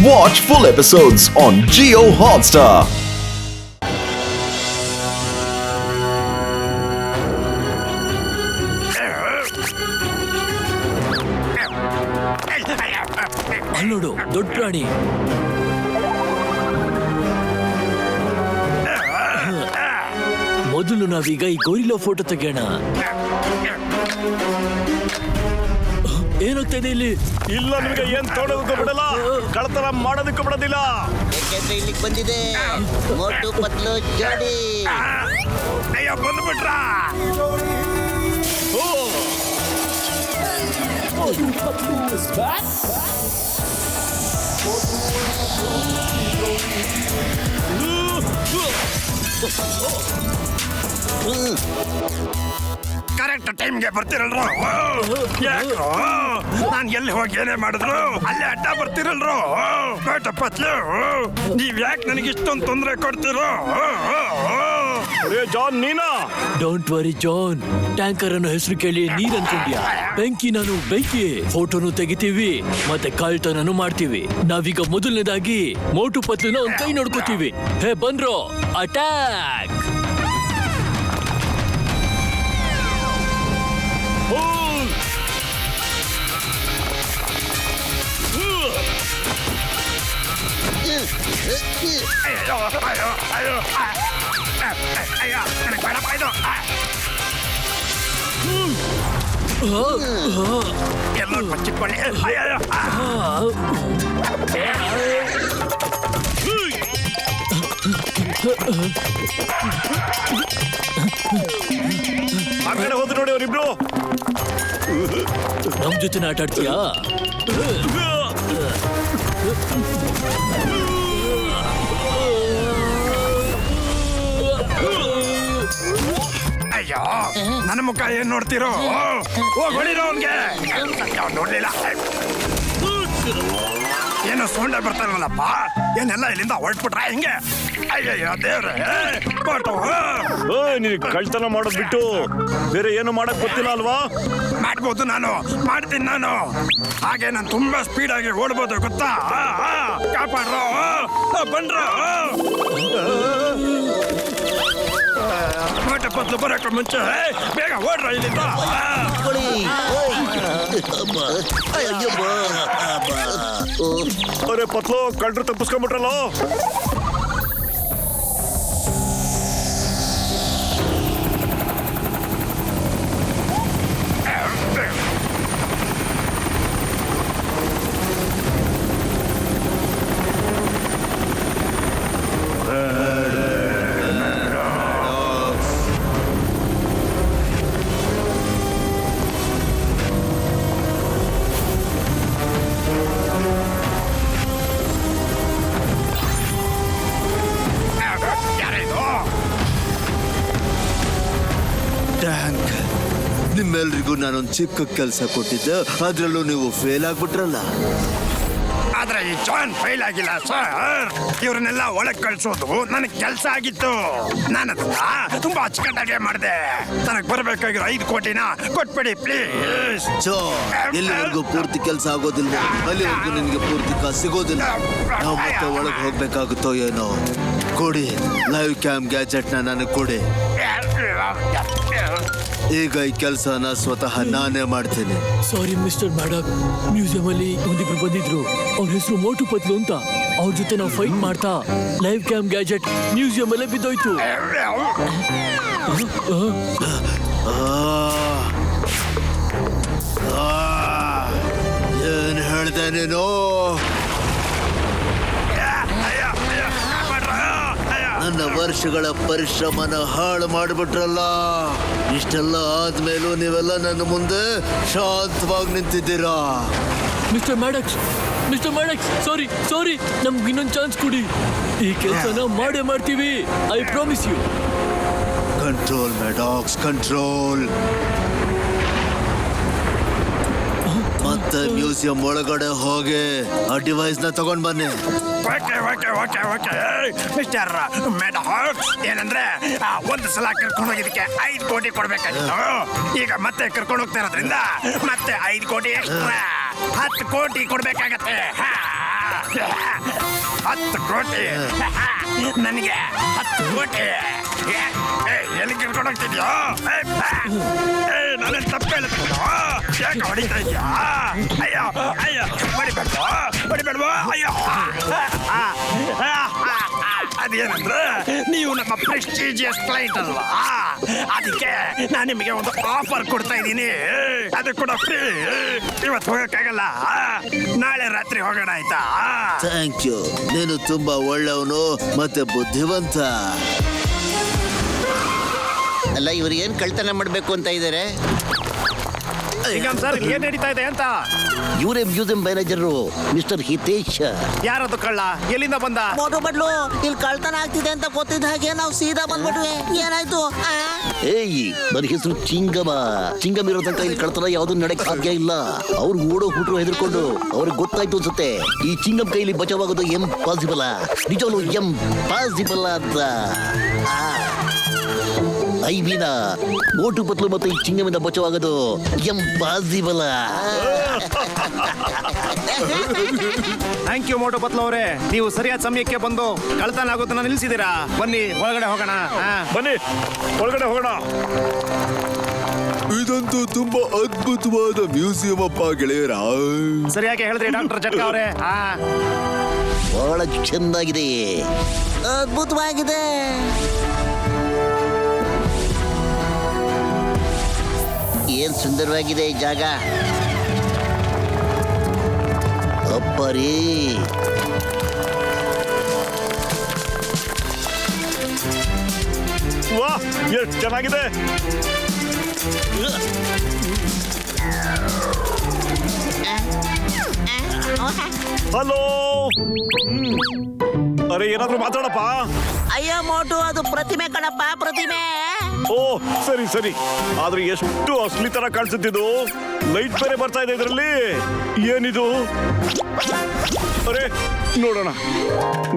Watch full episodes on Jio Hotstar. ಅಲ್ಲೋಡು ದೊಡ್ಡ ಪ್ರಾಣಿ. ಮೊದಲು ನಾವೀಗ ಈ ಗೋರಿಲ್ಲಾ ಫೋಟೋ ತೆಗೆಯೋಣ. ಏನಾಗ್ತಾ ಇದೆ ಇಲ್ಲಿ? ಇಲ್ಲ, ನಿಮಗೆ ಏನ್ ತೊಡೋದಕ್ಕೂ ಬಿಡಲ್ಲ, ಕಳ್ತನ ಮಾಡೋದಕ್ಕೂ ಬಿಡೋದಿಲ್ಲ. ಯಾಕೆಂದ್ರೆ ಇಲ್ಲಿಗೆ ಬಂದಿದೆ ಮೋಟು ಪತ್ಲು ಜೋಡಿ. ಅಯ್ಯೋ, ಬಂದ್ಬಿಟ್ರ. ಕರೆಕ್ಟ್ ಟೈಮ್ಗೆ ಬರ್ತಿರಲ್ರು. ಯಾಕೋ ನಾನ್ ಎಲ್ಲಿ ಹೋಗಿ ಏನೇ ಮಾಡಿದ್ರು ಅಲ್ಲೇ ಅಡ್ಡ ಬರ್ತಿರಲ್ರು. ಪತ್ಲು, ನೀವ್ ಯಾಕೆ ನನಗೆ ಇಷ್ಟೊಂದು ತೊಂದರೆ ಕೊಡ್ತಿರೋ? ಜಾನ್, ನೀನಾ? ಡೋಂಟ್ ವರಿ ಜಾನ್, ಟ್ಯಾಂಕರ್ ಅನ್ನೋ ಹೆಸರು ಕೇಳಿ ನೀರ್ ಅನ್ಕೊಂಡ್ಯಾ? ಬೆಂಕಿ ನಾನು ಬೆಂಕಿ. ಫೋಟೋನು ತೆಗಿತೀವಿ ಮತ್ತೆ ಕಳ್ತನನು ಮಾಡ್ತೀವಿ. ನಾವೀಗ ಮೊದಲನೇದಾಗಿ ಮೋಟು ಪತ್ಲುನ ಒಂದ್ ಕೈ ನೋಡ್ಕೋತೀವಿ. ಹೇ ಬಂದ್ರು, ಅಟ್ಯಾಕ್! ಎಲ್ಲ ಬಚ್ಚಿಕೊಳ್ಳಿ. ಆ ಕಡೆ ಹೋದ್ರು ನೋಡಿ ಅವರಿಬ್ರು. ನಮ್ ಜೊತೆ ಆಟ ಆಡ್ತೀಯಾ? ಅಯ್ಯೋ, ನನ್ನ ಮುಖ ಏನ್ ನೋಡ್ತಿರೋ? ಹೋಗ್ ಹೊಡಿರೋ ಅವ್ನ್ಗೆ. ನೋಡ್ಲಿಲ್ಲ, ಏನೋ ಸೌಂಡ್ ಬರ್ತಾರಲ್ಲಪ್ಪ. ಏನೆಲ್ಲ ಇಲ್ಲಿಂದ ಹೊರಟ್ಬಿಟ್ರ ಹೆಂಗೆ? ಅಯ್ಯಯ್ಯೋ ದೇವ್ರೆ, ನೀನು ಕಳ್ತನ ಮಾಡೋದ್ ಬಿಟ್ಟು ಬೇರೆ ಏನು ಮಾಡಕ್ ಗೊತ್ತಿಲ್ಲ ಅಲ್ವಾ? ಮಾಡ್ಬೋದು, ನಾನು ಮಾಡ್ತೀನಿ. ನಾನು ಹಾಗೆ ನಾನು ತುಂಬಾ ಸ್ಪೀಡ್ ಆಗಿ ಓಡ್ಬೋದು, ಗೊತ್ತಾ? ಕಾಪಾಡ್ರೋ, ಬಂದ್ರೋ. ಮೋಟ ಪತ್ಲು ಬರಕ್ಕೆ ಮುಂಚೆ ಬೇಗ ಓಡ್ರ ಇಲ್ಲಿಂದ. ಅರೆ ಪತ್ಲು, ಕಳ್ರು ತಪ್ಪಿಸ್ಕೊಂಡ್ಬಿಟ್ರಲ್ಲ. ನಿಮ್ಮೆಲ್ರಿಗೂ ನಾನೊಂದು ಚಿಕ್ಕ ಕೆಲಸ ಕೊಟ್ಟಿದ್ದೆ, ಅದ್ರಲ್ಲೂ ನೀವು ಫೇಲ್ ಆಗ್ಬಿಟ್ರಲ್ಲ. ಆದ್ರೆ ಈ ಜಾನ್ ಫೈಲ್ ಆಗಿಲ್ಲ ಸರ್. ಇವ್ರನ್ನೆಲ್ಲ ಒಳಗ್ ಕಳ್ಸೋದು ನನಗ್ ಕೆಲಸ ಆಗಿತ್ತು. ನಾನು ಅದನ್ನ ತುಂಬಾ ಅಚ್ಚುಕಟ್ಟಾಗೆ ಮಾಡಿದೆ. ನನಗ್ ಬರ್ಬೇಕಾಗಿರೋ 5 ಕೋಟಿನ ಕೊಟ್ಬಿಡಿ ಪ್ಲೀಸ್. ಎಲ್ಲಿವರೆಗೂ ಪೂರ್ತಿ ಕೆಲಸ ಆಗೋದಿಲ್ವೋ ಅಲ್ಲಿವರೆಗೂ ನಿನಗೆ ಪೂರ್ತಿ ಕಾಸು ಸಿಗೋದಿಲ್ಲ. ನಾವು ಮತ್ತೆ ಒಳಗೆ ಹೋಗ್ಬೇಕಾಗುತ್ತೋ ಏನೋ. ಕೊಡಿ ಲೈವ್ ಕ್ಯಾಮ್ ಗ್ಯಾಜೆಟ್ನ ನನಗೆ ಕೊಡಿ. ಈಗ ಈ ಕೆಲಸನ ಸ್ವತಃ ನಾನೇ ಮಾಡ್ತೀನಿ. ಸಾರಿ ಮಿಸ್ಟರ್ ಮ್ಯಾಡಕ್, ಮ್ಯೂಸಿಯಂ ಅಲ್ಲಿ ಒಂದಿಬ್ರು ಬಂದಿದ್ರು. ಅವ್ರ ಹೆಸರು ಮೋಟು ಪತ್ಲು ಅಂತ. ಅವ್ರ ಜೊತೆ ನಾವು ಫೈಟ್ ಮಾಡ್ತಾ ಲೈವ್ ಕ್ಯಾಮ್ ಗ್ಯಾಜೆಟ್ ಮ್ಯೂಸಿಯಂ ಅಲ್ಲೇ ಬಿದ್ದೋಯ್ತು. ಏನ್ ಹೇಳ್ದೆ ನೀನು? ನನ್ನ ವರ್ಷಗಳ ಪರಿಶ್ರಮನ ಹಾಳು ಮಾಡಿಬಿಟ್ರಲ್ಲ. ಇಷ್ಟೆಲ್ಲ ಆದ್ಮೇಲೂ ನೀವೆಲ್ಲ ನನ್ನ ಮುಂದೆ ಶಾಂತವಾಗಿ ನಿಂತಿದ್ದೀರಾ. ಮಿಸ್ಟರ್ ಮ್ಯಾಡಕ್ಸ್, ಸಾರಿ ಸಾರಿ, ನಮ್ಗೆ ಇನ್ನೊಂದು ಚಾನ್ಸ್ ಕೊಡಿ. ಈ ಕೆಲಸನ ಮಾಡೇ ಮಾಡ್ತೀವಿ. I promise you. Control Maddox, control. ಮತ್ತೆ ಮ್ಯೂಸಿಯಂ ಒಳಗಡೆ ಹೋಗಿ ಆ ಡಿವೈಸ್ ನ ತಗೊಂಡ್ ಬನ್ನಿ. ಮಿಸ್ಟರ್ ಮ್ಯಾಡಾಕ್ಸ್, ಏನಂದ್ರೆ ಒಂದು ಸಲ ಕರ್ಕೊಂಡು ಹೋಗಿದ್ದಕ್ಕೆ 5 ಕೋಟಿ ಕೊಡ್ಬೇಕಾಗಿತ್ತು. ಈಗ ಮತ್ತೆ ಕರ್ಕೊಂಡು ಹೋಗ್ತಾ ಇರೋದ್ರಿಂದ ಮತ್ತೆ 5 ಕೋಟಿ ಎಕ್ಸ್ಟ್ರಾ 10 ಕೋಟಿ ಕೊಡ್ಬೇಕಾಗತ್ತೆ. 10 ಕೋಟಿ ನನಗೆ 10 ಕೋಟಿ ಎಲ್ಲಿ ಕಿರ್ಕೊಂಡು ಹೋಗ್ತಿದ್ಯೋ ನಾನೇ ತಪ್ಪು ಹೇಳ್ತಿದ್ದ ಯಾಕೆ ಹೊಡಿತಾ ಇದೆಯಾ ಅಯ್ಯೋ ಅಯ್ಯೋ ಹೊಡಿಬೇಡ್ವೋ ಅಯ್ಯೋ ಅದೇನಂದ್ರೆ ನೀವು ನಮ್ಮ ಪ್ರೆಸ್ಟೀಜಿಯಸ್ ಕ್ಲೈಂಟ್ ಅಲ್ವಾ, ಅದಕ್ಕೆ ನಾನು ನಿಮಗೆ ಒಂದು ಆಫರ್ ಕೊಡ್ತಾ ಇದ್ದೀನಿ. ಅದು ಕೂಡ ಫ್ರೀ. ಇವತ್ತು ಹೋಗಕ್ಕಾಗಲ್ಲ, ನಾಳೆ ರಾತ್ರಿ ಹೋಗೋಣ ಆಯ್ತಾ? Thank you. ನೀನು ತುಂಬಾ ಒಳ್ಳೆಯವನು ಮತ್ತೆ ಬುದ್ಧಿವಂತ. ಅಲ್ಲ, ಇವ್ರು ಏನ್ ಕಳ್ತನ ಮಾಡ್ಬೇಕು ಅಂತ ಇದಾರೆ? ಸರ್ ಏನ್ ನಡೀತಾ ಇದೆ ಅಂತ? ಇವರೇ ಮ್ಯೂಸಿಯಂ ಮ್ಯಾನೇಜರು ಮಿಸ್ಟರ್ ಹಿತೇಶ್. ಯಾರದು ಕಳ್ಳ? ಎಲ್ಲಿಂದ ಬಂದ? ಮೋಟು ಬಡ್ಲು, ಇಲ್ಲಿ ಕಳ್ತನ ಆಗ್ತಿದೆ ಅಂತ ಗೊತ್ತಿದ್ದ ಹಾಗೆ ನಾವು ಸೀದಾ ಬಂದ್ಬಿಟ್ವಿ. ಏನಾಯ್ತು? ಏಯ್, ನನ್ನ ಹೆಸರು ಚಿಂಗಮ. ಚಿಂಗಮ್ ಇರೋ ತನಕ ಇಲ್ಲಿ ಕಳ್ತನ ಯಾವ್ದು ನಡೆಕ್ ಸಾಧ್ಯ ಇಲ್ಲ. ಅವ್ರು ಓಡೋ ಹುಟ್ರು ಹೆದರ್ಕೊಂಡು ಅವ್ರಿಗೆ ಗೊತ್ತಾಯ್ತು ಅನ್ಸುತ್ತೆ ಈ ಚಿಂಗಮ್ ಕೈಲಿ ಬಚಾವಾಗೋದು ಎಂಪಾಸಿಬಲ್. ನಿಜವೂ ಎಂಪಾಸಿಬಲ್ ಅಂತ. ಐ ಮೀನ ಮೋಟು ಪತ್ಲು ಮತ್ತೆ ಈ ಚಿಂಗಮಿಂದ ಬಚಾವಾಗೋದು ಎಂಪಾಸಿಬಲ್. ಥ್ಯಾಂಕ್ ಯು ಮೋಟು ಪತ್ಲು ಅವರೇ, ನೀವು ಸರಿಯಾದ ಸಮಯಕ್ಕೆ ಬಂದು ಕಳ್ತನ ಆಗೋದನ್ನ ನಿಲ್ಸಿದ್ದೀರಾ. ಬನ್ನಿ ಒಳಗಡೆ ಹೋಗೋಣ. ಬನ್ನಿ ಒಳಗಡೆ ಹೋಗೋಣ. ಇದಂತೂ ತುಂಬಾ ಅದ್ಭುತವಾದ ಮ್ಯೂಸಿಯಂ ಅಪ್ಪ ಗೆಳೆಯರ. ಸರಿಯಾಗಿ ಹೇಳಿದ್ರಿ ಡಾಕ್ಟರ್ ಜಟ್ಕ ಅವರೇ. ಬಹಳ ಚೆನ್ನಾಗಿದೆ, ಅದ್ಭುತವಾಗಿದೆ. ಏನ್ ಸುಂದರವಾಗಿದೆ ಈ ಜಾಗ. ಅಪ್ಪರೇ, ವಾ, ಎಷ್ಟು ಚೆನ್ನಾಗಿದೆ. ಹಲೋ, ಅರೆ ಏನಾದ್ರೂ ಮಾತಾಡಪ್ಪ. ಅಯ್ಯೋ ಮೋಟು, ಅದು ಪ್ರತಿಮೆ ಕಣಪ್ಪ, ಪ್ರತಿಮೆ. ಓ ಸರಿ ಸರಿ, ಆದ್ರೆ ಎಷ್ಟು ಅಸಲಿ ತರ ಕಾಣಿಸುತ್ತಿದ್ದು. ಲೈಟ್ ಬೇರೆ ಬರ್ತಾ ಇದೆ ಇದರಲ್ಲಿ. ಏನಿದು? ಅರೆ ನೋಡೋಣ.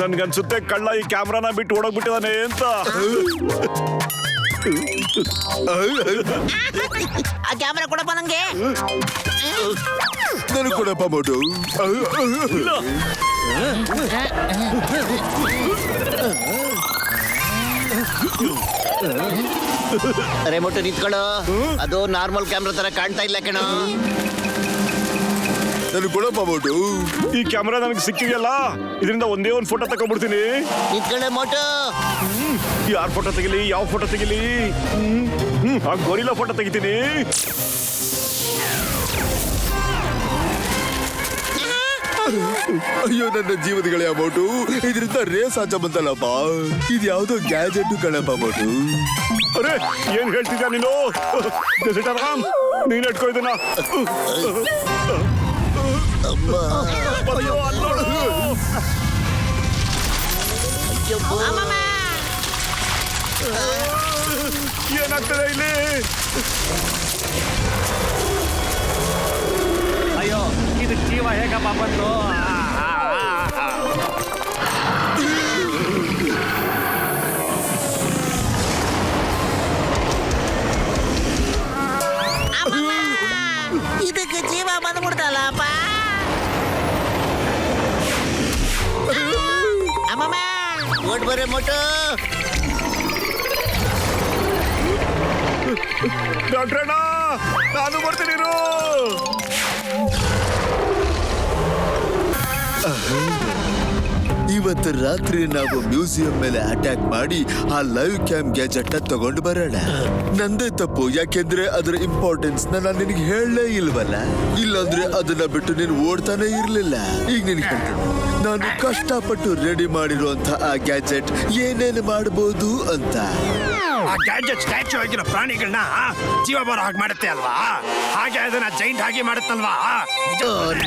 ನನ್ಗನ್ಸುತ್ತೆ ಕಳ್ಳ ಈ ಕ್ಯಾಮ್ರಾನ ಬಿಟ್ಟು ಓಡೋಗ್ಬಿಟ್ಟಿದಾನೆ ಅಂತ. ಆ ಕ್ಯಾಮ್ರಾ ಕೊಡಪ್ಪ ನಂಗೆ. ನನಗೆ ಕೊಡಪ್ಪ ಮೋಟು. ಅರೆ ಮೋಟು ನಿಂತ್ಕೊಳ್ಳೋ, ಅದು ನಾರ್ಮಲ್ ಕ್ಯಾಮ್ರಾ ತರ ಕಾಣ್ತಾ ಇಲ್ಲ ಕಣ. ನನಗೆ ಕೊಡಪ್ಪ ಮೋಟು. ಈ ಕ್ಯಾಮ್ರಾ ನನಗೆ ಸಿಕ್ಕಿದೆಯಲ್ಲ, ಇದರಿಂದ ಒಂದೇ ಒಂದು ಫೋಟೋ ತಗೊಂಡ್ಬಿಡ್ತೀನಿ. ನಿಂತ್ಕೊಳ್ಳೆ ಮೋಟು. ಯಾರ ಫೋಟೋ ತೆಗಿಲಿ, ಯಾವ ಫೋಟೋ ತೆಗಿಲಿ? ಆ ಗೊರಿಲ್ಲಾ ಫೋಟೋ ತೆಗಿತೀನಿ. ಅಯ್ಯೋ ನನ್ನ ಜೀವನಗಳೇ ಮೋಟು, ಇದರಿಂದ ರೇಸ್ ಆಚ ಬಂತಲ್ಲಪ್ಪ. ಇದು ಯಾವ್ದೋ ಗ್ಯಾಜೆಟ್ ಕಣಪ್ಪ ಮೋಟು. ಅರೆ ಏನ್ ಹೇಳ್ತಿದ್ಯಾ ನೀನು? ಸೀತಾರಾಮ್, ನೀನ್ ಇಟ್ಕೋ ಇದನ್ನ. ಅಯ್ಯೋ, ಅಲ್ಲ್ ನೋಡು. ಏನಾಗ್ತದೆ ಇಲ್ಲಿ? ಅಯ್ಯೋ, ಇದು ಜೀವ ಹೇಗಪ್ಪ ಬಂತು? ಇದಕ್ಕೆ ಜೀವ ಬಂದ್ಬಿಡ್ತಲ್ಲಪ್ಪ. ಅಮ್ಮಮ್ಮ, ಓಡ್ ಬರ್ರಿ ಮೋಟು. ಡಾಕ್ಟ್ರಣ್ಣ, ನಾನು ಬರ್ತೀನಿ. ಇವತ್ತು ರಾತ್ರಿ ನಾವು ಮ್ಯೂಸಿಯಂ ಮೇಲೆ ಅಟ್ಯಾಕ್ ಮಾಡಿ ಆ ಲೈವ್ ಕ್ಯಾಮ್ ಗ್ಯಾಜೆಟ್ ತಗೊಂಡು ಬರೋಣ. ನಂದೇ ತಪ್ಪು, ಯಾಕೆಂದ್ರೆ ಅದರ ಇಂಪಾರ್ಟೆನ್ಸ್ ನಾನು ನಿನಗೆ ಹೇಳಲೇ ಇಲ್ವಲ್ಲ. ಇಲ್ಲಾಂದ್ರೆ ಅದನ್ನ ಬಿಟ್ಟು ನೀನು ಓಡ್ತಾನೆ ಇರ್ಲಿಲ್ಲ. ಈಗ ನಿನ್ಗೆ ಹೇಳ್ತೀನಿ, ನಾನು ಕಷ್ಟಪಟ್ಟು ರೆಡಿ ಮಾಡಿರುವಂತ ಆ ಗ್ಯಾಜೆಟ್ ಏನೇನು ಮಾಡಬಹುದು ಅಂತ. ಆ ಗ್ಯಾಜೆಟ್ ಸ್ಟ್ಯಾಚ್ಯೂ ಆಗಿರೋ ಪ್ರಾಣಿಗಳನ್ನ ಜೀವ ಬರೋ ಹಾಗೆ ಮಾಡುತ್ತೆ ಅಲ್ವಾ? ಹಾಗೆ ಅದನ್ನ ಜೈಂಟ್ ಆಗಿ ಮಾಡುತ್ತಲ್ವಾ?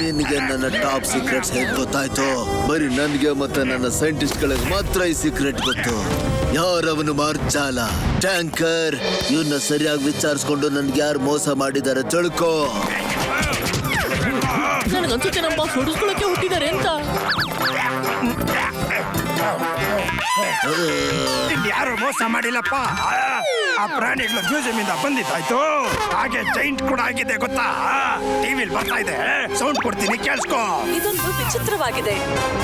ನಿನಗೆ ನನ್ನ ಟಾಪ್ ಸೀಕ್ರೆಟ್ಸ್ ಹೇಗೆ ಗೊತ್ತಾಯ್ತು? ಬರೀ ನನಗೆ ಮತ್ತೆ ನನ್ನ ಸೈಂಟಿಸ್ಟ್ ಗಳಿಗೆ ಮಾತ್ರ ಈ ಸೀಕ್ರೆಟ್ ಗೊತ್ತು. ಯಾರವನು ಮಾರ್ಜಾಲ ಟ್ಯಾಂಕರ್, ಇವನ್ನ ಸರಿಯಾಗಿ ವಿಚಾರಿಸ್ಕೊಂಡು ನನ್ಗೆ ಯಾರು ಮೋಸ ಮಾಡಿದ್ದಾರೆ ತಿಳ್ಕೋ. ನನಗನ್ಸುತ್ತೆ ನಮ್ಮ ಬಾಸ್ ಹೊಡಿಸ್ಕೊಳಕ್ಕೆ ಹುಟ್ಟಿದ್ದಾರೆ ಅಂತ. ಯಾರು ಮೋಸ ಮಾಡಿಲ್ಲಪ್ಪ. ಆ ಪ್ರಾಣಿಗಳು ಮ್ಯೂಸಿಯಂ ಇಂದ ಬಂದಿದ್ದಾಯ್ತು. ಹಾಗೆ ಜೈಂಟ್ ಕೂಡ ಆಗಿದೆ ಗೊತ್ತಾ. ಟಿವಿಲ್ ಬರ್ತಾ ಇದೆ, ಸೌಂಡ್ ಕೊಡ್ತೀನಿ ಕೇಳಿಸ್ಕೋ. ಇದೊಂದು ವಿಚಿತ್ರವಾಗಿದೆ.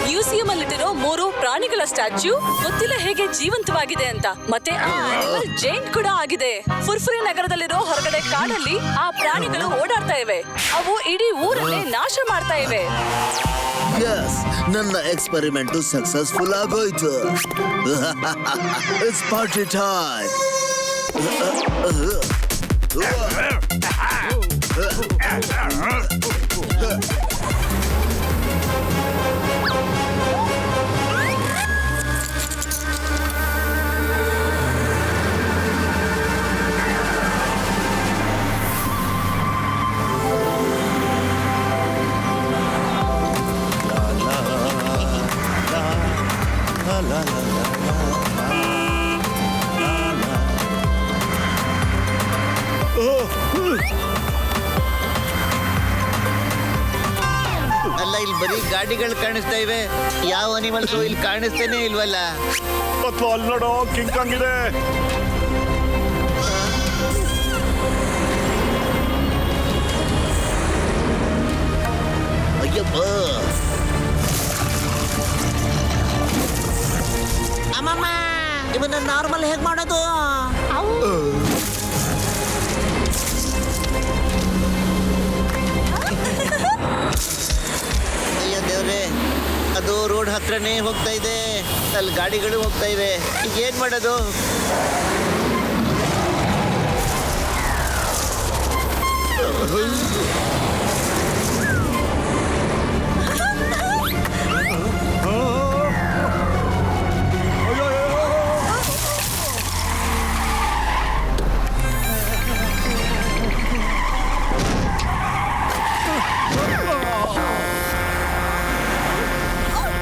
ಮ್ಯೂಸಿಯಂ ಅಲ್ಲಿಟ್ಟಿರೋ 3 ಪ್ರಾಣಿಗಳ ಸ್ಟ್ಯಾಚ್ಯೂ ಗೊತ್ತಿಲ್ಲ ಹೇಗೆ ಜೀವಂತವಾಗಿದೆ ಅಂತ. ಮತ್ತೆ ಆ ಆನಿಮಲ್ ಜೈಂಟ್ ಕೂಡ ಆಗಿದೆ. ಫುರ್ಫುರಿ ನಗರದಲ್ಲಿರೋ ಹೊರಗಡೆ ಕಾಡಲ್ಲಿ ಆ ಪ್ರಾಣಿಗಳು ಓಡಾಡ್ತಾ ಇವೆ. ಅವು ಇಡೀ ಊರನ್ನೇ ನಾಶ ಮಾಡ್ತಾ ಇವೆ. ಯಸ್, ನನ್ನ ಎಕ್ಸ್ಪೆರಿಮೆಂಟ್ ಸಕ್ಸಸ್ಫುಲ್ ಆಗೋಯ್ತು. It's party time. ಅಲ್ಲ, ಇಲ್ಲಿ ಬರೀ ಗಾಡಿಗಳು ಕಾಣಿಸ್ತಾ ಇವೆ. ಯಾವ ಅನಿಮಲ್ಸು ಇಲ್ಲಿ ಕಾಣಿಸ್ತೇನೆ ಇಲ್ವಲ್ಲ. ಮತ್ತು ಅಲ್ಲಿ ನೋಡೋ ಕಿಂಗ್ ಕಾಂಗ್ ಇದೆ. ಅಯ್ಯಪ್ಪ, ಅಮ್ಮಮ್ಮ, ಇವನ್ನ ನಾರ್ಮಲ್ ಹೇಗ್ ಮಾಡೋದು? ಅಯ್ಯೋ ದೇವ್ರೆ, ಅದು ರೋಡ್ ಹತ್ರನೇ ಹೋಗ್ತಾ ಇದೆ. ಅಲ್ಲಿ ಗಾಡಿಗಳು ಹೋಗ್ತಾ ಇವೆ. ಈಗ ಏನ್ ಮಾಡೋದು?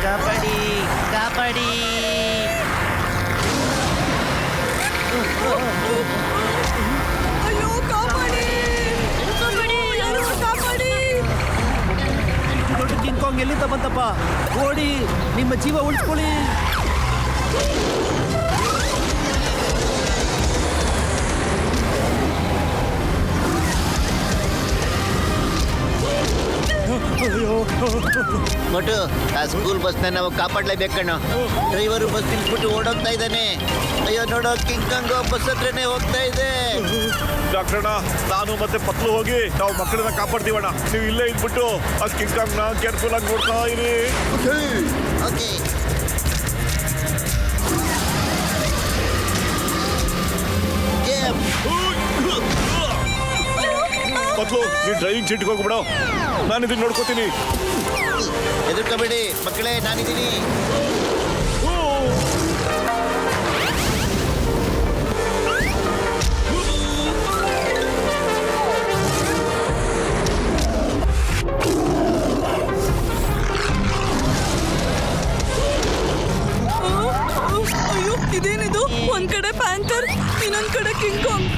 ಕಾಪಾಡಿ, ಕಾಪಾಡಿ. ಅಯ್ಯೋ, ಕಾಪಾಡಿ! ಕಾಪಾಡಿ! ಯಾರು ಕಾಪಾಡಿ! ದೊಡ್ಡ ಕಿಂಗ್ ಕಾಂಗ್ ಎಲ್ಲಿಂದ ಬಂತಪ್ಪ? ಓಡಿ, ನಿಮ್ಮ ಜೀವ ಉಳಿಸ್ಕೊಳ್ಳಿ. ಮೊಟ್ಟು, ಆ ಸ್ಕೂಲ್ ಬಸ್ನ ನಾವು ಕಾಪಾಡ್ಲೇಬೇಕು ಕಣೋ. ಡ್ರೈವರು ಬಸ್ ನಿಲ್ಸ್ಬಿಟ್ಟು ಓಡೋಗ್ತಾ ಇದ್ದಾನೆ. ಅಯ್ಯೋ ನೋಡೋ, ಕಿಂಗ್ ಕಾಂಗ್ ಬಸ್ ಹತ್ರನೇ ಹೋಗ್ತಾ ಇದೆ. ಡಾಕ್ಟರ್ಣ, ನಾನು ಮತ್ತೆ ಪತ್ಲು ಹೋಗಿ ನಾವು ಮಕ್ಕಳನ್ನ ಕಾಪಾಡ್ತೀವಣ್ಣ. ನೀವು ಇಲ್ಲೇ ಇದ್ಬಿಟ್ಟು ಆ ಕಿಂಗ್ ಕಾಂಗ್ ನ ಕೇರ್ಫುಲ್ ಆಗಿ ನೋಡ್ತಾ ಇರಿ. ಓಕೆ. ಪತ್ಲು, ನೀ ಡ್ರೈವಿಂಗ್ ಸೀಟ್ಗೆ ಹೋಗ್ಬಿಡೋ. ನಾನು ಇದನ್ನ ನೋಡ್ಕೋತೀನಿ. ಹೆದರ್ಕೋಬೇಡಿ ಮಕ್ಕಳೇ, ನಾನಿದ್ದೀನಿ. ಅಯ್ಯೋ, ಇದೇನಿದು? ಒಂದ್ ಕಡೆ ಪ್ಯಾಂಥರ್, ಇನ್ನೊಂದ್ ಕಡೆ ಕಿಂಗ್ ಕಾಂಗ್.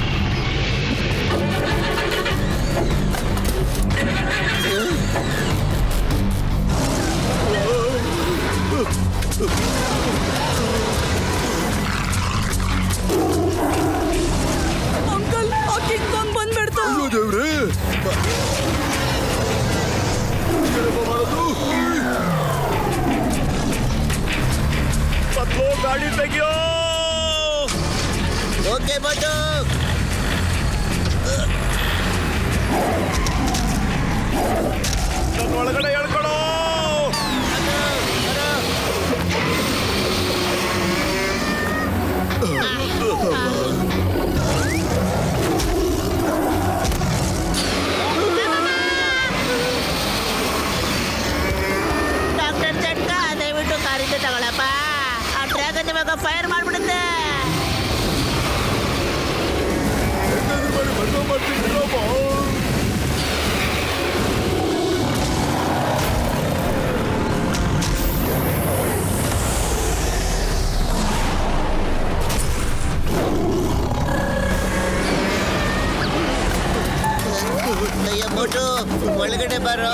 ಅಂಕಲ್, ಆ ಕಿಂಗ್ ಕಾಂಗ್ ಬಂದ್ಬಿಡ್ತಾ. ದೇವ್ರೆ, ಪತ್ಲು, ಗಾಡಿ ತೆಗಿಯೋ. ಓಕೆ ಮೊಟ್ಟು. ನನ್ನ ಒಳಗಡೆ ಹೇಳ್ಕೊಳೋ. ಡಾಕ್ಟರ್ ಚಟ್ಕ, ದಯವಿಟ್ಟು ಕಾರಿಂದ ತಗೊಳಪ್ಪ. ಆ ಡ್ರ್ಯಾಗನ್ ಇವಾಗ ಫೈರ್ ಮಾಡ್ಬಿಡುತ್ತೆ. ಅಯ್ಯೋ ಮೊಟ್ಟು, ಒಳಗಡೆ ಬರೋ.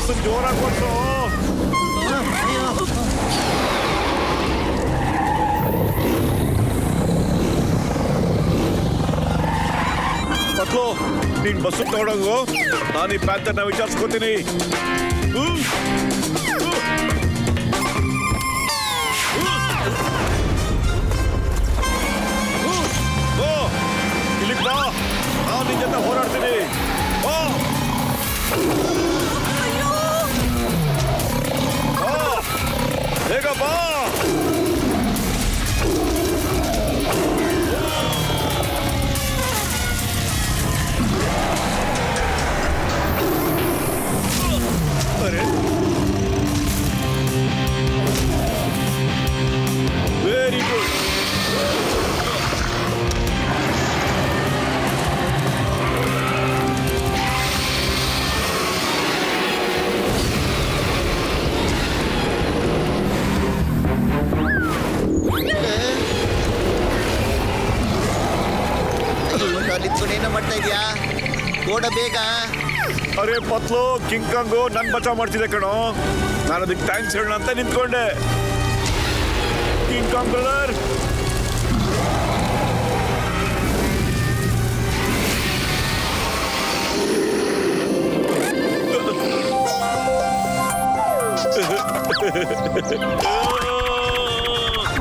ಬಸ್ ಜೋರಾಗಿ ಕೊಟ್ಟು ಮಕ್ಕಳು ನೀನ್ ಬಸ್ಸು ತಗೊಂಡೋಗು, ನಾನು ಈ ಪ್ಯಾಂತರ್ನ ವಿಚಾರಿಸ್ಕೋತೀನಿ. ಇಲ್ಲಿಗೆ ಬಾ, ನಾನು ನಿನ್ ಜೊತೆ ಹೋರಾಡ್ತೀನಿ. ಬೇಗ ಬಾ. Very good. ಏನೋ ಮಾಡ್ತಾ ಇದೀಯಾ? ಓಡ ಬೇಗ. ಅರೆ ಪತ್ಲು, ಕಿಂಗ್ ಕಾಂಗು ನನ್ ಬಚಾವ್ ಮಾಡ್ತಿದ್ದೆ ಕಣೋ. ನಾನು ಅದಕ್ಕೆ ಥ್ಯಾಂಕ್ಸ್ ಹೇಳೋಣ ಅಂತ ನಿಂತ್ಕೊಂಡೆ. King Kong brother,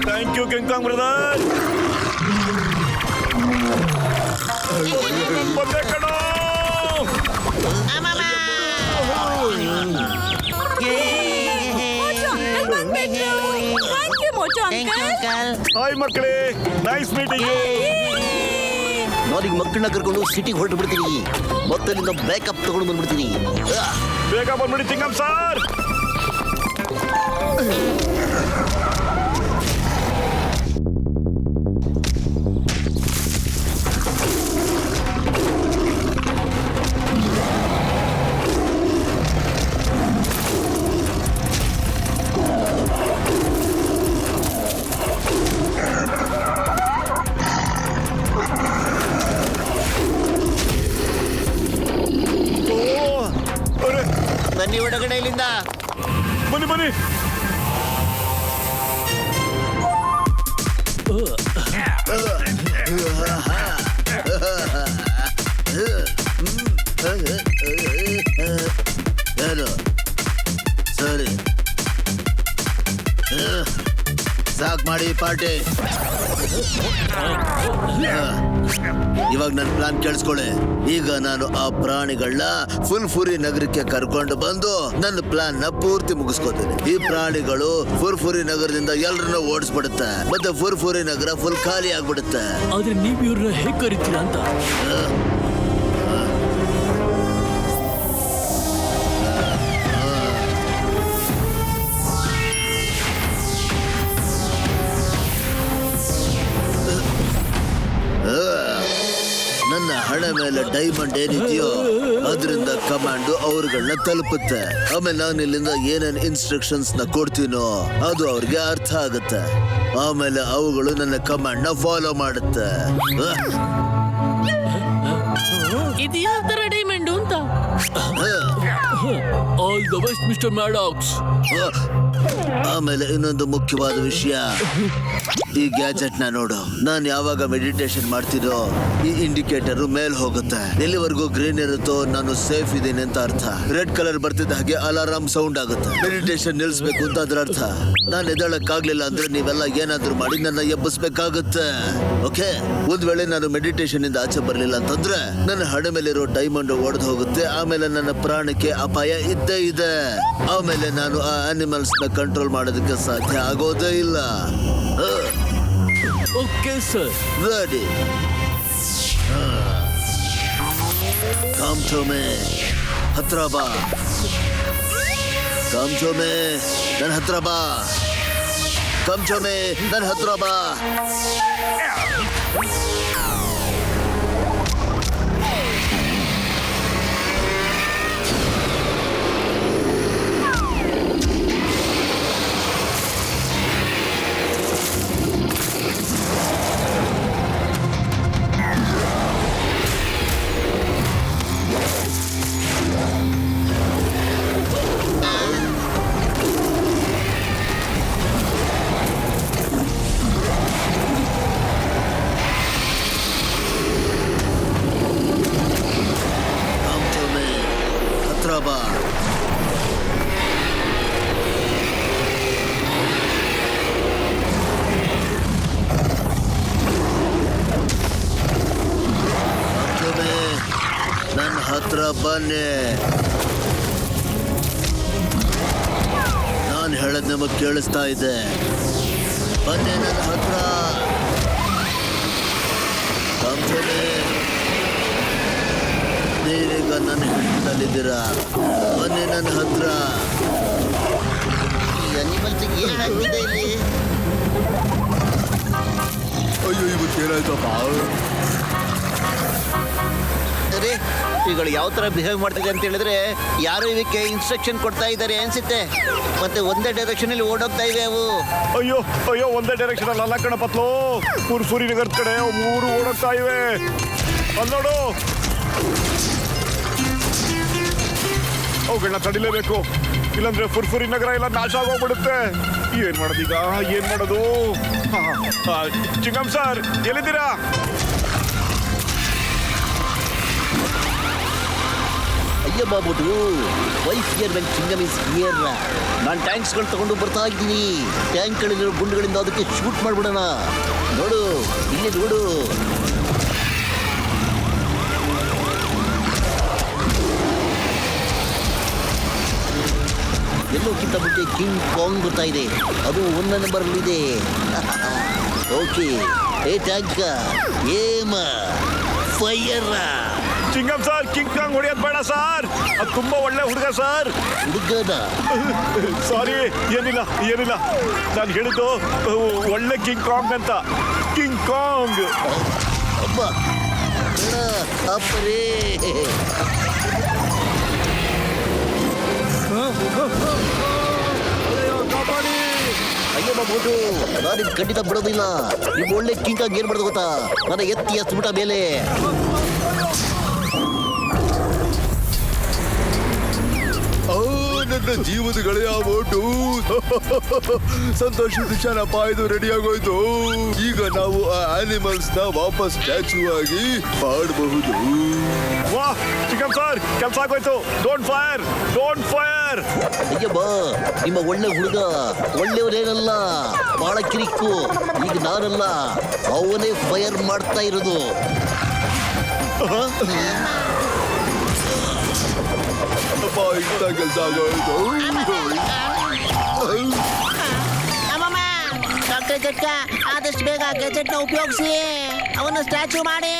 thank you King Kong brother. ಬಂದೆ ಕಣೋ. ಹಾಯ್ ಮಕ್ಕಳೇ, ನೈಸ್ ಮೀಟಿಂಗ್. ನಾನೀಗ ಮಕ್ಕಳನ್ನ ಕರ್ಕೊಂಡು ಸಿಟಿಗೆ ಹೊರಟು ಬಿಡ್ತೀನಿ. ಮತ್ತೆ ನಿಂದ ಬ್ಯಾಕಪ್ ತಗೊಂಡು ಬಂದ್ಬಿಡ್ತೀನಿ. ಬೇಗ ಬಂದ್ಬಿಡಿ ಚಿಂಗಂ ಸರ್. ಬನ್ನಿ ಒಳಗಡೆ ಇಲ್ಲಿಂದ. ಬನ್ನಿ ಬನ್ನಿ. ಏನು ಸರಿ, ಸಾಕ್ ಮಾಡಿ ಪಾರ್ಟಿ. ಇವಾಗ ನನ್ನ ಪ್ಲಾನ್ ಕೇಳಿಸ್ಕೊಳ್ಳಿ. ಈಗ ನಾನು ಆ ಪ್ರಾಣಿಗಳನ್ನ ಫುರ್ಫುರಿ ನಗರಕ್ಕೆ ಕರ್ಕೊಂಡು ಬಂದು ನನ್ನ ಪ್ಲಾನ್ ನ ಪೂರ್ತಿ ಮುಗಿಸ್ಕೋತೀನಿ. ಈ ಪ್ರಾಣಿಗಳು ಫುರ್ಫುರಿ ನಗರದಿಂದ ಎಲ್ಲರನ್ನ ಓಡಿಸ್ಬಿಡುತ್ತೆ, ಮತ್ತೆ ಫುರ್ಫುರಿ ನಗರ ಫುಲ್ ಖಾಲಿ ಆಗ್ಬಿಡುತ್ತೆ. ಆದ್ರೆ ನೀವ್ ಇವ್ರನ್ನ ಹೇಗ್ ಕರಿತೀರಾ ಅಂತ. ನನ್ನ ಹಣೆ ಮೇಲೆ ಡೈಮಂಡ್ ಏನಿದೆಯೋ ಅದರಿಂದ ಕಮಾಂಡ್ ಅವ್ರಗಳನ್ನ ತಲುಪುತ್ತೆ. ಆಮೇಲೆ ನಾನು ಇಲ್ಲಿಂದ ಏನೇನ್ ಇನ್ಸ್ಟ್ರಕ್ಷನ್ಸ್ ನ ಕೊಡ್ತೀನೋ ಅದು ಅವ್ರಿಗೆ ಅರ್ಥ ಆಗುತ್ತೆ. ಆಮೇಲೆ ಅವುಗಳು ನನ್ನ ಕಮಾಂಡ್ ನ ಫಾಲೋ ಮಾಡುತ್ತೆ. ಇದು ಯಾವ ತರ ಡೈಮಂಡ್ ಅಂತ. All the best mister Maddox. ಆಮೇಲೆ ಇನ್ನೊಂದು ಮುಖ್ಯವಾದ ವಿಷಯ, ಈ ಗ್ಯಾಜೆಟ್ ನ ನೋಡು. ನಾನು ಯಾವಾಗ ಮೆಡಿಟೇಷನ್ ಮಾಡ್ತೀನೋ ಈ ಇಂಡಿಕೇಟರ್ ಮೇಲ್ ಹೋಗುತ್ತೆ. ಎಲ್ಲಿವರೆಗೂ ಗ್ರೀನ್ ಇರುತ್ತೋ ನಾನು ಸೇಫ್ ಇದ್ದೀನಿ ಅಂತ ಅರ್ಥ. ರೆಡ್ ಕಲರ್ ಬರ್ತಿದ್ದ ಹಾಗೆ ಅಲಾರಾಮ್ ಸೌಂಡ್ ಆಗುತ್ತೆ. ಮೆಡಿಟೇಷನ್ ನಿಲ್ಸ್ಬೇಕು ಅಂತ ಅದ್ರ ಅರ್ಥ. ನಾನು ಎದ್ದೇಳಕ್ಕಾಗ್ಲಿಲ್ಲ ಅಂದ್ರೆ ನೀವೆಲ್ಲ ಏನಾದ್ರೂ ಮಾಡಿ ನನ್ನ ಎಬ್ಬಿಸ್ಬೇಕಾಗುತ್ತೆ. ಓಕೆ, ಒಂದ್ ವೇಳೆ ನಾನು ಮೆಡಿಟೇಷನ್ ಇಂದ ಆಚೆ ಬರ್ಲಿಲ್ಲ ಅಂತಂದ್ರೆ ನನ್ನ ಹಣೆ ಮೇಲಿರೋ ಡೈಮಂಡ್ ಒಡೆದು ಹೋಗುತ್ತೆ. ಆಮೇಲೆ ನನ್ನ ಪ್ರಾಣಕ್ಕೆ ಅಪಾಯ ಇದ್ದೇ ಇದೆ. ಆಮೇಲೆ ನಾನು ಆ ಅನಿಮಲ್ಸ್ ನ ಕಂಟ್ರೋಲ್ ಮಾಡೋದಕ್ಕೆ ಸಾಧ್ಯ ಆಗೋದೇ ಇಲ್ಲ. Okay sir. ರೆಡಿ. ಕಾಮ್ಚೋಮೆ ಹತ್ರ ಬಾ. ಕಾಮ್ಚೋಮೆ ನನ್ನ ಹತ್ರ ಬಾ. ಕಾಮ್ಚೋಮೆ ನನ್ನ ಹತ್ರ ಬಾ. ಹತ್ರ ಬನ್ನಿ. ನಾನು ಹೇಳದ್ ನಿಮಗೆ ಕೇಳಿಸ್ತಾ ಇದೆ. ಬನ್ನಿ ನನ್ನ ಹತ್ರ. ಕಂಪನಿ ನೀವೀಗ ನನ್ನ ಹಿಡಿತಲ್ಲಿದ್ದೀರಾ. ಬನ್ನಿ ನನ್ನ ಹತ್ರ. ಅನಿಮಲ್ಸಿಗೆ ಏನಾಗ್ತಿದೆ ಇಲ್ಲಿ? ಅಯ್ಯೋ ಇವತ್ತು ಏನಾಯ್ತಪ್ಪ? ಅರೆ ಇವುಗಳು ಯಾವ ತರ ಬಿಹೇವ್ ಮಾಡ್ತಿದೆ ಅಂತ ಹೇಳಿದ್ರೆ ಯಾರು ಇವಕ್ಕೆ ಇನ್ಸ್ಟ್ರಕ್ಷನ್ ಕೊಡ್ತಾ ಇದ್ದಾರೆ ಅನ್ಸುತ್ತೆ. ಮತ್ತೆ ಒಂದೇ ಡೈರೆಕ್ಷನ್ ಅಲ್ಲಿ ಓಡೋಗ್ತಾ ಇವೆ ಅವು. ಅಯ್ಯೋ ಅಯ್ಯೋ, ಒಂದೇ ಡೈರೆಕ್ಷನ್ ಅಲ್ಲಿ ಅಲ್ಲ ಕಣ ಪತ್ಲು. ಪುರ್ಫುರಿ ನಗರದ ಕಡೆ 3 ಓಡೋಗ್ತಾ ಇವೆ. ಅಲ್ಲಿ ನೋಡು, ಅವುಗಳನ್ನ ತಡಿಲೇಬೇಕು, ಇಲ್ಲಾಂದ್ರೆ ಫುರ್ಫುರಿ ನಗರ ಎಲ್ಲ ನಾಶ ಆಗೋಗ್ಬಿಡುತ್ತೆ. ಏನ್ ಮಾಡೋದೀಗ, ಏನ್ ಮಾಡೋದು? ಚಿಂಗಮ್ ಸರ್ ಎಲ್ಲಿದ್ದೀರಾ? ಅಯ್ಯ ಬಾಬುದು ವೈಫ್ ಹಿಯರ್ ವೆನ್ ಚಿಂಗಮ್ ಇಸ್ ಹಿಯರ್. ನಾನು ಟ್ಯಾಂಕ್ಸ್ಗಳು ತಗೊಂಡು ಬರ್ತಾ ಇದ್ದೀನಿ. ಟ್ಯಾಂಕ್ಗಳಿರೋ ಗುಂಡುಗಳಿಂದ ಅದಕ್ಕೆ ಶೂಟ್ ಮಾಡ್ಬಿಡೋಣ. ನೋಡು ಇಲ್ಲಿ ನೋಡು. ಎಲ್ಲೋಕ್ಕಿಂತ ಮುಂಚೆ ಕಿಂಗ್ ಕಾಂಗ್ ಬರ್ತಾ ಇದೆ. ಅದು 1 ನಂಬರ್ಲಿದೆ. ಓಕೆ, ಏ tank ಏಮ fire. ಚಿಂಗಮ್ sir, king Kong ಹೊಡೆಯೋದು ಬೇಡ ಸರ್, ಅದು ತುಂಬಾ ಒಳ್ಳೆ ಹುಡುಗ ಸರ್. ಹುಡುಗನ ಸಾರಿ, ಏನಿಲ್ಲ ಏನಿಲ್ಲ, ನಾನು ಹೇಳಿದ್ದು ಒಳ್ಳೆ ಕಿಂಗ್ ಕಾಂಗ್ ಅಂತ. King Kong. ಅಬ್ಬ ಅಪ್ಪರೇ. ಅಯ್ಯೋ ಬಾಬು, ನಾನು ಖಂಡಿತ ಬಿಡೋದಿಲ್ಲ. ನೀವು ಒಳ್ಳೆ ಕಿಂಗ್ ಕಾಂಗ್ ಏನ್ ಮಾಡೋದು ಗೊತ್ತಾ? ನನ್ನ ಎತ್ತಿ ಎತ್ಬಿಟ್ಟ ಮೇಲೆ. ನನ್ನ ಜೀವದ ಗೆಳೆಯ ಬೋಟು. ಸಂತೋಷ ವಿಚಾರಪ್ಪ, ಇದು ರೆಡಿ ಆಗೋಯ್ತು. ಈಗ ನಾವು ಆ ಆನಿಮಲ್ಸ್ ನ ವಾಪಸ್ ಸ್ಟ್ಯಾಚು ಆಗಿ ಮಾಡಬಹುದು. ವಾಹ್ ಚಿಂಗಮ್ ಸರ್, ಕೆಲಸ ಆಗೋಯ್ತು. Don't fire, don't fire. ಅಯ್ಯ ಬಾ, ನಿಮ್ಮ ಒಳ್ಳೆ ಹುಡುಗ ಒಳ್ಳೆಯವರೇನಲ್ಲ, ಬಹಳ ಕಿರಿಕು. ಈಗ ನಾನಲ್ಲ, ಅವನೇ ಫೈರ್ ಮಾಡ್ತಾ ಇರೋದು. ಅಪ್ಪ, ಇಂಥ ಕೆಲಸ ಆಗೋಯ್ತು. ಅಮ್ಮಮ್ಮ, ಡಾಕ್ಟರ್ ಜಟ್ಕ ಆದಷ್ಟು ಬೇಗ ಗೆಜೆಟ್ನ ಉಪಯೋಗಿಸಿ ಅವನ್ನ ಸ್ಟ್ಯಾಚು ಮಾಡಿ.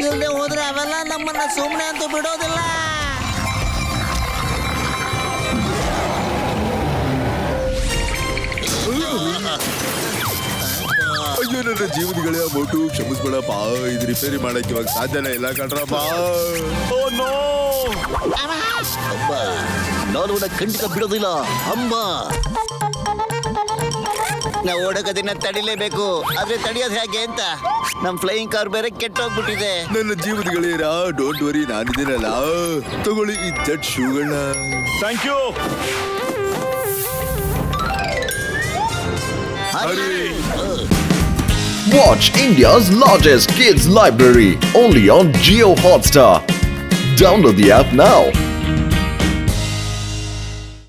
ಇಲ್ಲದೆ ಹೋದ್ರೆ ಅವೆಲ್ಲ ನಮ್ಮನ್ನ ಸುಮ್ಮನೆ ಅಂತೂ ಬಿಡೋದಿಲ್ಲ. ಅಯ್ಯೋ ನನ್ನ ಜೀವದ ಗೆಳೆಯ ಬೋಟು, ಕ್ಷಮಿಸ್ಬೇಡಪ್ಪ. ಇದು ರಿಪೇರಿ ಮಾಡಕ್ಕೆ ಇವಾಗ ಸಾಧ್ಯನೇ ಇಲ್ಲ ಕಣ್ರಪ್ಪ. Oh no. ಅಮ್ಮ, ನಾನು ಅವನ ಖಂಡಿತ ಬಿಡೋದಿಲ್ಲ ಅಮ್ಮ. ನಾವು ಓಡೋಕೋದಿನ್ನ ತಡಿಲೇಬೇಕು, ಆದ್ರೆ ತಡಿಯೋದು ಹೇಗೆ ಅಂತ. ನಮ್ ಫ್ಲೈಯಿಂಗ್ ಕಾರ್ ಬೇರೆ ಕೆಟ್ಟೋಗ್ಬಿಟ್ಟಿದೆ. ನನ್ನ ಜೀವದ ಗೆಳೆಯರ, ಡೋಂಟ್ ವರಿ, ನಾನಿದ್ದೀನಲ್ಲ. ತಗೊಳ್ಳಿ ಈ ಜೆಟ್ ಶೂಗಳನ್ನ. Thank you. Watch India's largest kids library only on Jio Hotstar. Download the app now.